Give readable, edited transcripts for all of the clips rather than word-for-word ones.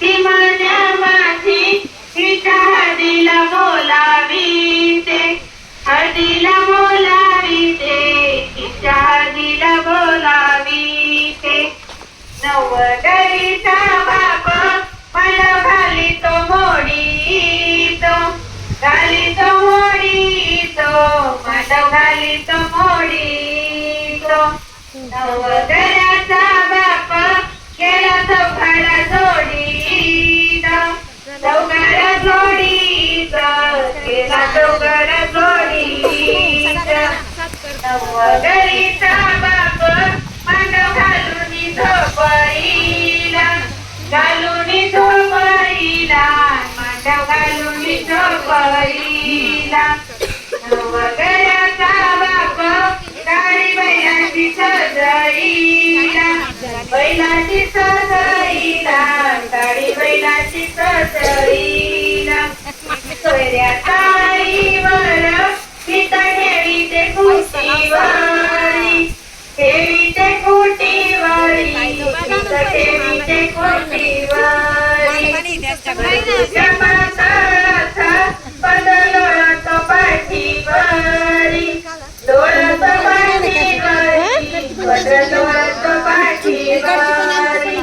ती मन्या माझी तिच्या हळदीला बोलावीते, हळदीला बोलावीते, तिच्या हळदीला बोलावीते. नवगरीचा बाप मला घालितो मोडीतो, घालितो मोडीतो, मला घालितो मोडीतो. नवगऱ्याचा बाप गेला चौघाला जोडीतो, चौघाला जोडीतो, गेला चौघाला जोडीतो. नवगरीचा बाप मांडव घालून झोपईला, घालून झोपईला, मांडव घालून झोपईला. नवगऱ्याचा बाप गाडी बैलाची सजईला, बैलाची सजईला, गाडी बैलाची सजईला. सोयऱ्याच्या आईवर पिता ठेवीते कुटीवारी, ठेवीते कुटीवारी, पिता ठेवीते कुटीवारी. जमाताचा पद लोळतो पाठीवारी, लोळतो पाठीवारी, पद लोळतो पाठीवारी.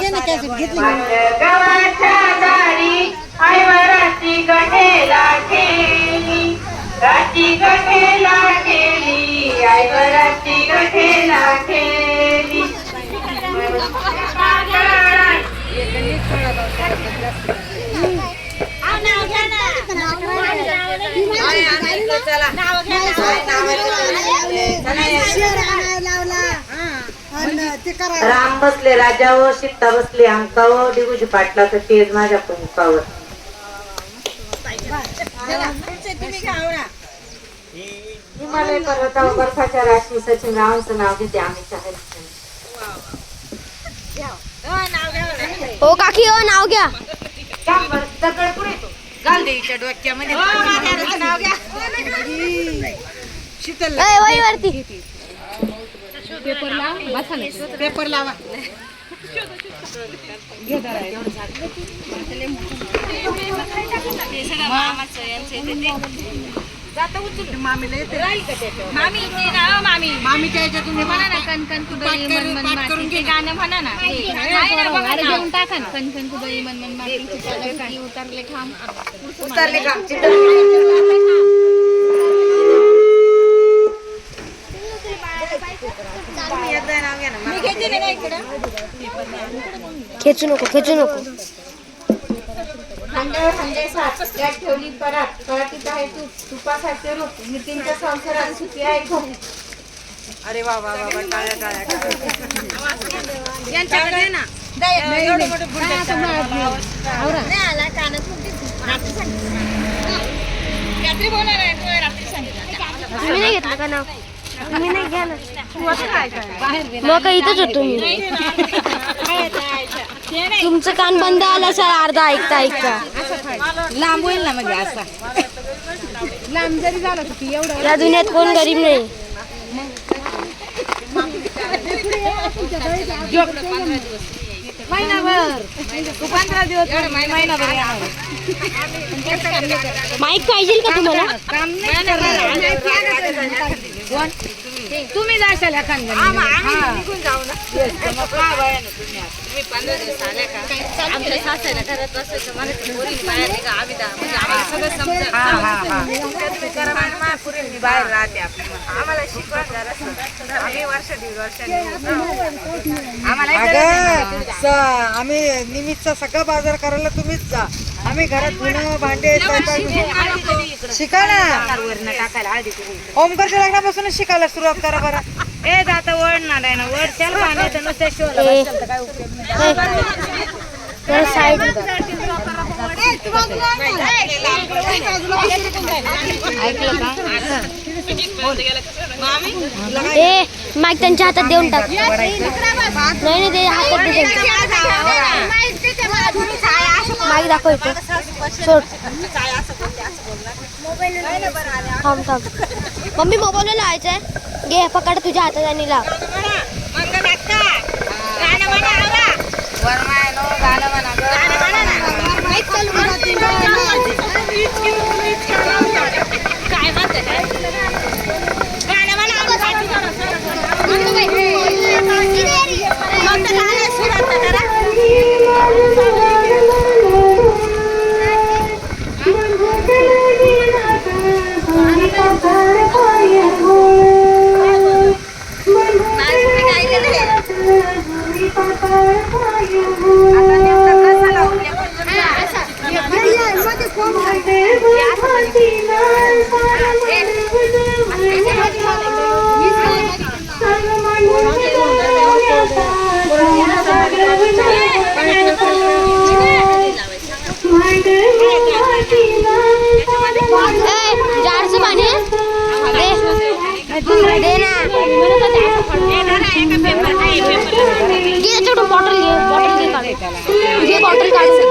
गावाच्या दारी आईवराची गठेला ठेली, राची गठेला ठेली, आईवराची गठेला ठेली. राम बसले राजावर, सीता बसले अंकावर, दिगुजी पाटला तर तेज माझ्या पंखावर. हिमालय पर्वतावर बर्फाच्या राशी सचिन रावांचं नाव घेते आम्ही चाहेल. ओ काकी ओ नाव घ्या. दगड पुढे घाल द्यायच्या डोक्यामध्ये. नाव घ्या. शीतल वही वरती पेपर लावा. मामीला येते. मामीच्या याच्यातून म्हणा ना, कणकण कुबई मन मन माती गाणं म्हणा ना, घेऊन टाका ना. कणकण कुबई मन मन माती, उतरले खांब, उतरले का खेचू नको खेचू नको. ठेवली परात, परातीत आहे तूप, तुपासारखे रूप, नितीनच्या संसारात सुखी आहे खूप. अरे वा वा वा, टाळ्या टाळ्या यांच्याकडे ना तुम्ही नाही घेतलं का नाव? तुम्ही नाही घ्या ना. मग काय इथंच होतो मी. तुमचं कान बंद आला सर, अर्धा ऐकता ऐकता लांब होईल ना, म्हणजे असा लांब जरी झालं तर एवढं. या दुनियात कोण गरीब नाही. महिनाभर 15 दिवस महिनाभर माईक पाहिजे का तुम्हाला? काम तुम्ही जाशाल निघून जाऊ ना. तुम्ही 15 दिवस आल्या का? आमच्या सासऱ्याला घरात बसायचं, मला बाहेर निघा, आम्ही म्हणजे आम्हाला सगळं समजतं. बाहेर राहते आम्हाला शिकवा जरा. आम्ही वर्ष दीड वर्ष आम्ही निमित्तचा सगळा बाजार करायला तुम्हीच जा. आम्ही घरात धुणं भांडे शिका ना. ओमकार लग्नापासूनच शिकायला सुरुवात करा बरं. ए आता वळणार आहे ना, वड त्याला बांधायचं नुसत्या शिवायला काय उपयोग नाही. ए माईक त्यांच्या हातात देऊन टाक. नाही नाही, ते हातात दे. माईक दाखवतो. सोड. थांब थांब. मम्मी मोबाईलला लावायचंय. घे पकड तुझ्या हातात आणि लाव. गाणं म्हणा काढून